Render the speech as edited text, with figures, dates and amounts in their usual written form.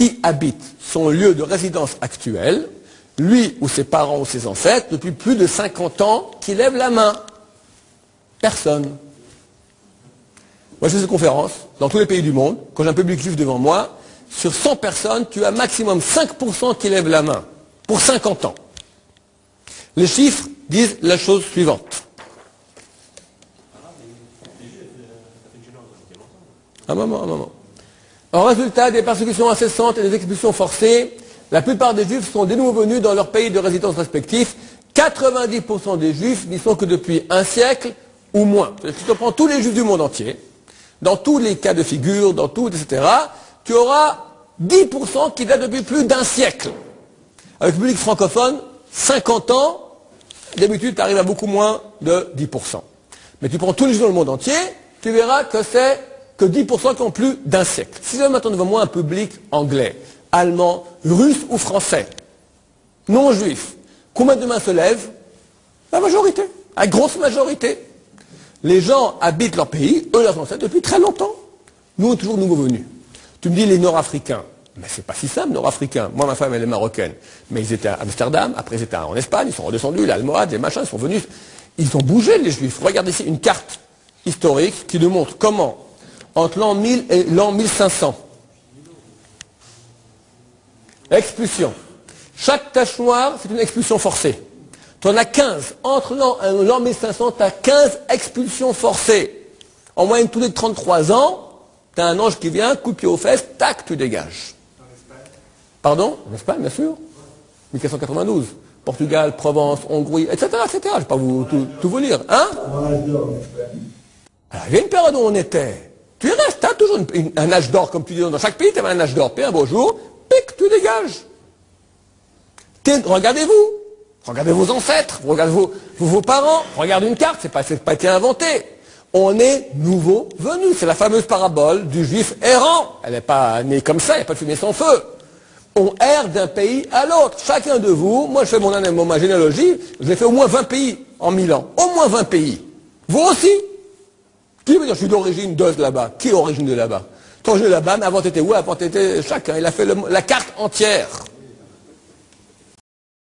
qui habite son lieu de résidence actuel, lui ou ses parents ou ses ancêtres, depuis plus de 50 ans, qui lève la main? Personne. Moi, je fais cette conférence dans tous les pays du monde. Quand j'ai un public juif devant moi, sur 100 personnes, tu as maximum 5% qui lèvent la main pour 50 ans. Les chiffres disent la chose suivante. Un moment. En résultat des persécutions incessantes et des expulsions forcées, la plupart des juifs sont de nouveau venus dans leur pays de résidence respectifs. 90% des juifs n'y sont que depuis un siècle ou moins. Si tu prends tous les juifs du monde entier, dans tous les cas de figure, dans tout, etc., tu auras 10% qui datent depuis plus d'un siècle. Avec le public francophone, 50 ans, d'habitude, tu arrives à beaucoup moins de 10%. Mais tu prends tous les juifs dans le monde entier, tu verras que c'est que 10% qui ont plus d'un siècle. Si j'ai maintenant devant moi un public anglais, allemand, russe ou français, non juif, combien de mains se lèvent? La majorité, la grosse majorité. Les gens habitent leur pays, eux leurs ancêtres, depuis très longtemps. Nous, on est toujours nouveaux venus. Tu me dis les Nord-Africains. Mais c'est pas si simple, Nord-Africains. Moi, ma femme, elle est marocaine. Mais ils étaient à Amsterdam, après ils étaient en Espagne, ils sont redescendus, l'Almohade, les machins, ils sont venus. Ils ont bougé, les Juifs. Regardez ici une carte historique qui nous montre comment, entre l'an 1000 et l'an 1500, expulsion. Chaque tache noire, c'est une expulsion forcée. Tu en as 15. Entre l'an 1500, tu as 15 expulsions forcées. En moyenne, tous les 33 ans, tu as un ange qui vient, coup de pied aux fesses, tac, tu dégages. En Espagne? Pardon? En Espagne, bien sûr. 1492. Portugal, Provence, Hongrie, etc., etc. Je ne vais pas tout vous lire. Hein? Alors, il y a une période où on était. Tu y restes, tu as toujours un âge d'or, comme tu dis, dans chaque pays, tu avais un âge d'or. Puis un beau jour, pic, tu dégages. Regardez-vous. Regardez vos ancêtres, regardez vos parents, regardez une carte, c'est pas été inventé. On est nouveau venus. C'est la fameuse parabole du juif errant. Elle n'est pas née comme ça, il n'y a pas de fumée sans feu. On erre d'un pays à l'autre. Chacun de vous, moi je fais ma généalogie, j'ai fait au moins 20 pays en 1000 ans. Au moins 20 pays. Vous aussi. Qui veut dire je suis d'origine de là-bas? Qui est d'origine de là-bas? Quand je suis là-bas, mais avant t'étais où? Avant t'étais chacun. Il a fait la carte entière.